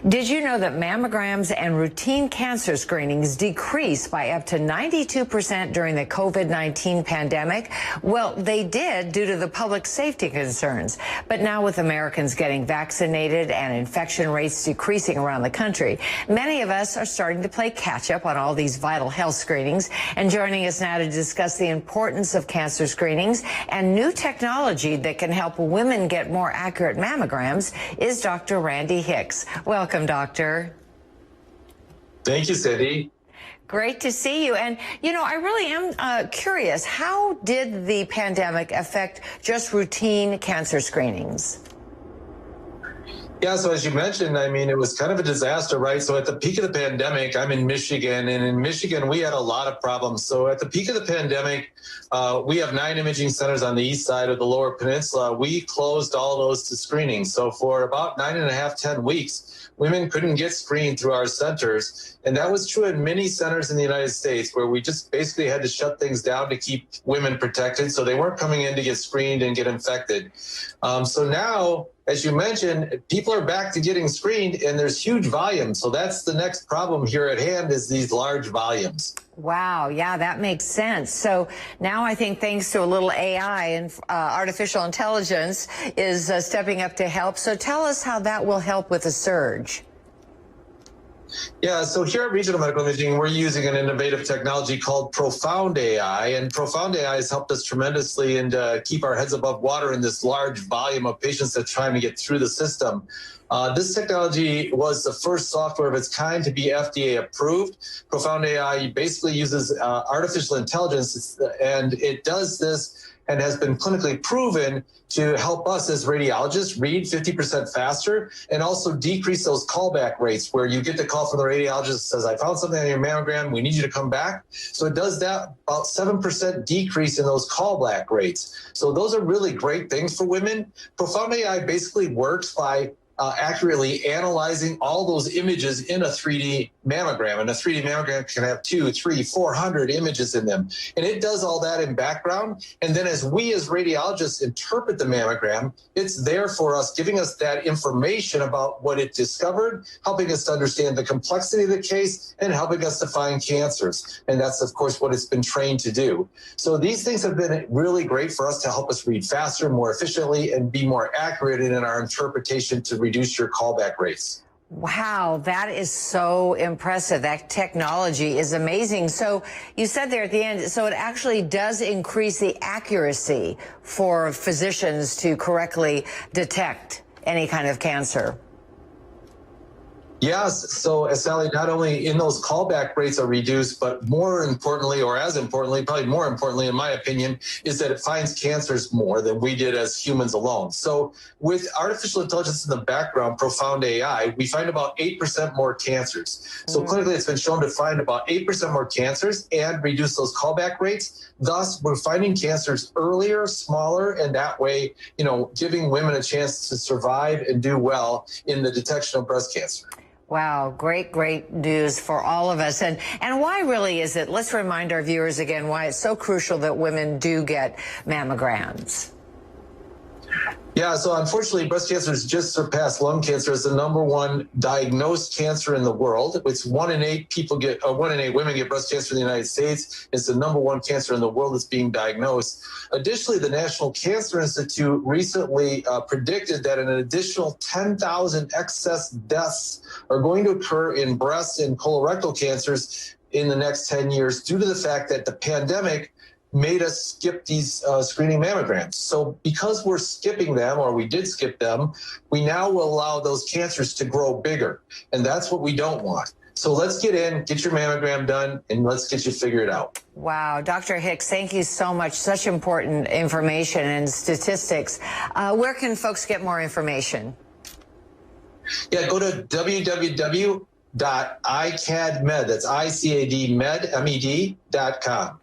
Did you know that mammograms and routine cancer screenings decreased by up to 92% during the COVID-19 pandemic? Well, they did due to the public safety concerns. But now with Americans getting vaccinated and infection rates decreasing around the country, many of us are starting to play catch up on all these vital health screenings. And joining us now to discuss the importance of cancer screenings and new technology that can help women get more accurate mammograms is Dr. Randy Hicks. Welcome, Doctor. Thank you, Cindy. Great to see you. And, you know, I really am curious, how did the pandemic affect just routine cancer screenings? Yeah, so as you mentioned, I mean, it was kind of a disaster, right? So at the peak of the pandemic, I'm in Michigan, and in Michigan, we had a lot of problems. So at the peak of the pandemic, we have 9 imaging centers on the east side of the Lower Peninsula. We closed all those to screening. So for about 9.5, 10 weeks, women couldn't get screened through our centers. And that was true in many centers in the United States, where we just basically had to shut things down to keep women protected. So they weren't coming in to get screened and get infected. So now, as you mentioned, people are back to getting screened, and there's huge volumes. So that's the next problem here at hand, is these large volumes. Wow. Yeah, that makes sense. So now I think thanks to a little AI and artificial intelligence is stepping up to help. So tell us how that will help with the surge. Yeah, so here at Regional Medical Imaging, we're using an innovative technology called Profound AI, and Profound AI has helped us tremendously and keep our heads above water in this large volume of patients that are trying to get through the system. This technology was the first software of its kind to be FDA approved. Profound AI basically uses artificial intelligence, and it does this and has been clinically proven to help us as radiologists read 50% faster and also decrease those callback rates, where you get the call from the radiologist that says, I found something on your mammogram, we need you to come back. So it does that, about 7% decrease in those callback rates. So those are really great things for women. Profound AI basically works by accurately analyzing all those images in a 3D mammogram. And a 3D mammogram can have 200, 300, 400 images in them. And it does all that in background. And then as we as radiologists interpret the mammogram, it's there for us, giving us that information about what it discovered, helping us to understand the complexity of the case, and helping us to find cancers. And that's, of course, what it's been trained to do. So these things have been really great for us to help us read faster, more efficiently, and be more accurate in our interpretation to reduce your callback rates. Wow, that is so impressive. That technology is amazing. So you said there at the end, so it actually does increase the accuracy for physicians to correctly detect any kind of cancer. Yes. So, Sally, not only in those callback rates are reduced, but more importantly, or as importantly, probably more importantly, in my opinion, is that it finds cancers more than we did as humans alone. So with artificial intelligence in the background, Profound AI, we find about 8% more cancers. So clinically, it's been shown to find about 8% more cancers and reduce those callback rates. Thus, we're finding cancers earlier, smaller, and that way, you know, giving women a chance to survive and do well in the detection of breast cancer. Wow, great news for all of us. And why really is it? Let's remind our viewers again why it's so crucial that women do get mammograms. Yeah, so unfortunately, breast cancer has just surpassed lung cancer as the #1 diagnosed cancer in the world. It's 1 in 8 women get breast cancer in the United States. It's the #1 cancer in the world that's being diagnosed. Additionally, the National Cancer Institute recently predicted that an additional 10,000 excess deaths are going to occur in breast and colorectal cancers in the next 10 years due to the fact that the pandemic made us skip these screening mammograms. So because we're skipping them, or we did skip them, we now will allow those cancers to grow bigger. And that's what we don't want. So let's get in, get your mammogram done, and let's get you figured out. Wow. Dr. Hicks, thank you so much. Such important information and statistics. Where can folks get more information? Yeah, go to www.icadmed, that's ICAD med.com.